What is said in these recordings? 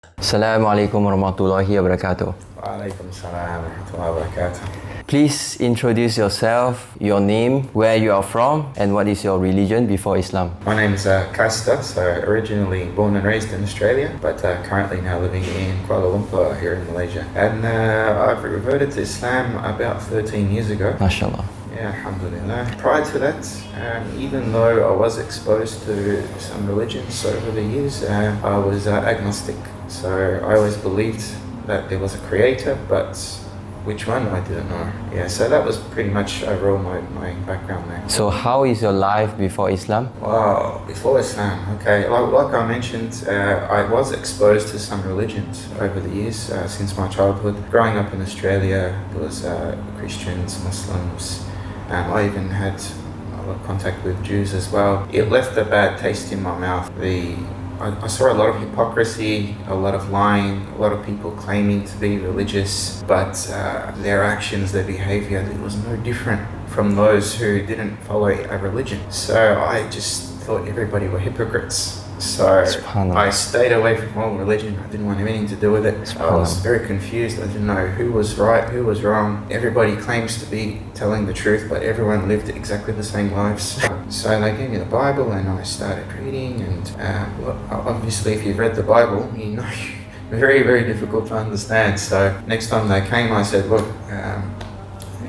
Assalamu alaikum warahmatullahi wabarakatuh. Walaikum salam wa rahmatullahi wa barakatuh. Please introduce yourself, your name, where you are from, and what is your religion before Islam. My name is Kasta, so originally born and raised in Australia, but currently now living in Kuala Lumpur here in Malaysia. And I've reverted to Islam about 13 years ago. MashaAllah. Yeah, alhamdulillah. Prior to that, even though I was exposed to some religions over the years, I was agnostic. So I always believed that there was a creator, but which one I didn't know. Yeah, so that was pretty much overall my background there. So how is your life before Islam? Wow, before Islam, okay. Like I mentioned, I was exposed to some religions over the years since my childhood. Growing up in Australia, there was Christians, Muslims. I even had a lot of contact with Jews as well. It left a bad taste in my mouth. I saw a lot of hypocrisy, a lot of lying, a lot of people claiming to be religious, but their actions, their behavior, it was no different from those who didn't follow a religion. So I just thought everybody were hypocrites. So I stayed away from all religion. I didn't want anything to do with it. I was very confused. I didn't know who was right, who was wrong. Everybody claims to be telling the truth, but everyone lived exactly the same lives. So they gave me the Bible and I started reading, and obviously if you've read the Bible, you know very, very difficult to understand. So next time they came, I said, look,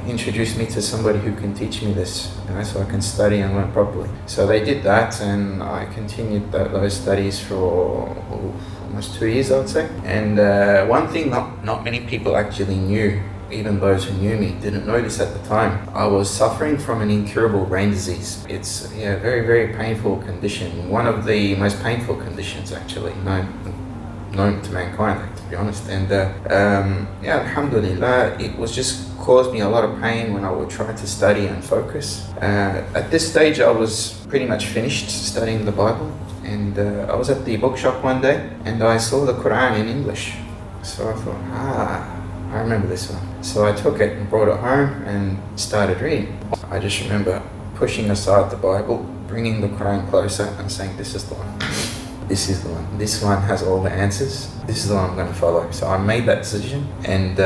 introduce me to somebody who can teach me this, so I can study and learn properly. So they did that, and I continued those studies for almost 2 years, I would say. And one thing not many people actually knew, even those who knew me didn't notice at the time, I was suffering from an incurable brain disease. It's a very, very painful condition. One of the most painful conditions actually known to mankind, to be honest. And alhamdulillah, it was just caused me a lot of pain when I would try to study and focus. At this stage I was pretty much finished studying the Bible, and I was at the bookshop one day and I saw the Quran in English. So I thought, I remember this one. So I took it and brought it home and started reading. I just remember pushing aside the Bible, bringing the Quran closer and saying, this is the one. This is the one. This one has all the answers. This is the one I'm going to follow. So I made that decision, and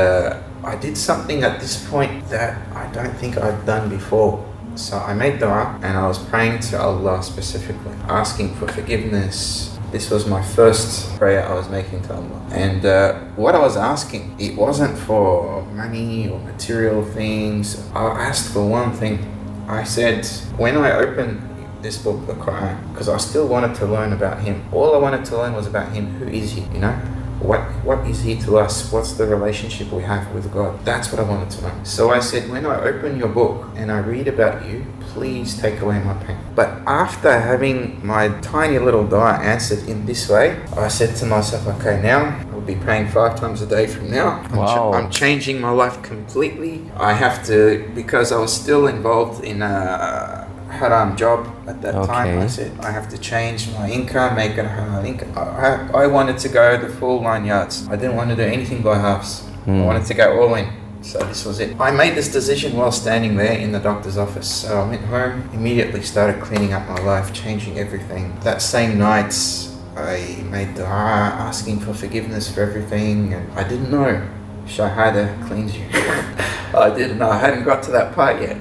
I did something at this point that I don't think I'd done before. So I made dua and I was praying to Allah specifically, asking for forgiveness. This was my first prayer I was making to Allah. And what I was asking, it wasn't for money or material things. I asked for one thing. I said, when I open this book, the Quran, because I still wanted to learn about him. All I wanted to learn was about him. Who is he? What is he to us? What's the relationship we have with God? That's what I wanted to know. So I said, when I open your book and I read about you, please take away my pain. But after having my tiny little dua answered in this way, I said to myself, okay, now I'll be praying 5 times a day from now. I'm changing my life completely. I have to, because I was still involved in a haram job at that time. I said I have to change my income, make it a halal income. I wanted to go the full 9 yards. I didn't want to do anything by halves. I wanted to go all in. So this was it. I made this decision while standing there in the doctor's office. So I went home, immediately started cleaning up my life, changing everything. That same night I made dua, asking for forgiveness for everything, and I didn't know Shahada cleans you. I didn't know. I hadn't got to that part yet.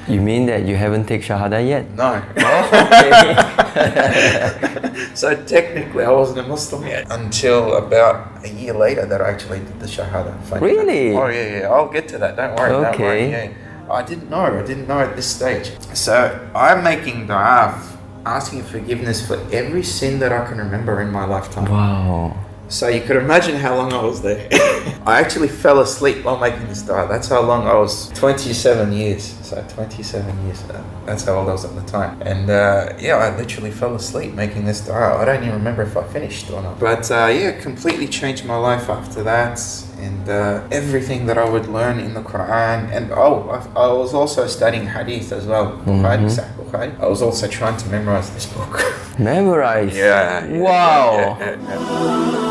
You mean that you haven't taken Shahada yet? No. So technically I wasn't a Muslim yet until about a year later that I actually did the Shahada. Really? Oh yeah, I'll get to that, don't worry. Okay. Don't worry. Yeah. I didn't know at this stage. So I'm making dua, asking forgiveness for every sin that I can remember in my lifetime. Wow. So you could imagine how long I was there. I actually fell asleep while making this dua. That's how long I was, 27 years. So 27 years, that's how old I was at the time. And I literally fell asleep making this dua. I don't even remember if I finished or not. But completely changed my life after that. And everything that I would learn in the Quran. And I was also studying hadith as well. I was also trying to memorize this book. Memorize? Yeah. Wow. Yeah.